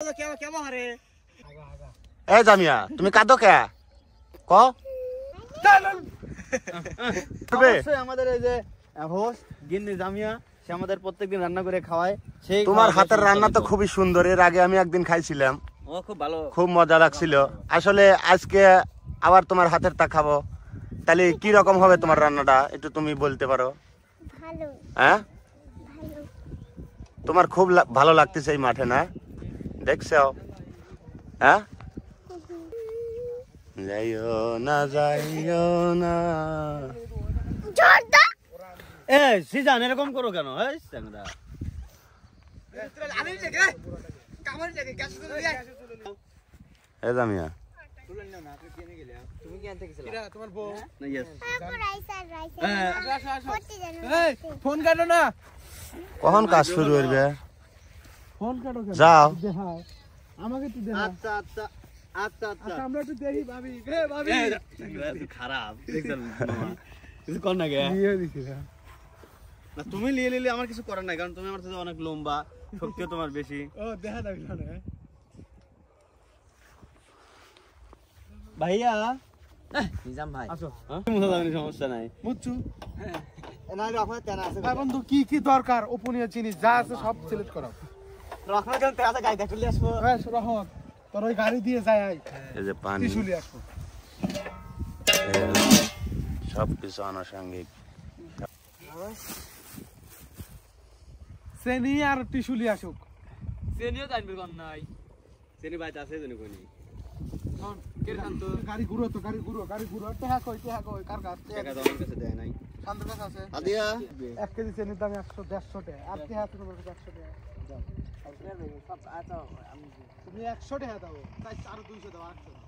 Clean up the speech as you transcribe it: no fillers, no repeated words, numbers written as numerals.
এ জামিয়া তুমি কাঁদো কে ক আমাদের এই যে হোস্ট গিন্নি জামিয়া সে আমাদের প্রত্যেকদিন রান্না করে খাওয়ায়। সেই তোমার হাতের রান্না তো খুবই সুন্দর, এর আগে আমি একদিন খাইছিলাম, খুব ভালো, খুব মজা লাগছিল। আসলে আজকে আবার তোমার হাতের তা খাবো, তাহলে কি রকম হবে তোমার রান্নাটা একটু তুমি বলতে পারো? হ্যাঁ তোমার খুব ভালো লাগতেছে এই মাঠে না দেখছো? হ্যাঁ যাইও না যাইও না এ সিজান এরকম করো কেন? এ জামিয়া ফোন কাটো না, কখন কাজ শুরু করবে? ফোন কাটো যাও আমাকে একটু দেখা। আচ্ছা আচ্ছা আচ্ছা আচ্ছা আমরা একটু দেখি ভাবি। এ ভাবি খারাপ দেখছেন মামা, কিছু কর না গে। বিয়ে দিছি না। না তুমি নিয়ে নিলে আমার কিছু করার নাই, কারণ তুমি আমার থেকে অনেক লম্বা, শক্তিও তোমার বেশি। ও দেখা যাবে না। ভাইয়া নিজাম ভাই আসো মুছা যাবে, সমস্যা নাই। বুঝছো না আপনার তেনা আছে ভাই বন্ধু, কি কি দরকার ওপনীয় জিনিস যা আছে সব সিলেক্ট করো। রাখনা কেন তেনা গাড়ি চলে আসবো। বেশ রহমত তোর ওই গাড়ি দিয়ে যায় আই এই যে পানি ত্রিশুলি আসবো। সব কিছু আনুষঙ্গিক। চেনি আর ত্রিশুলি আসুক। সেনিও জানবে কোন নাই সেনি বাইতে আছে জানি কোনি গাড়ি ঘুরো তো, গাড়ি ঘুরো টেহা কই কার কাছে? টাকা তো আমার কাছে দেয় নাই। শান্তর কাছে আছে। আদিয়া 1 কেজি চেনির দাম 100-150 টাকা। আর টেহা তোমার কাছে 100 টাকা। যাও তুমি 100 টাকা দাও, তাই আরো 200 দাও, 800 দাও।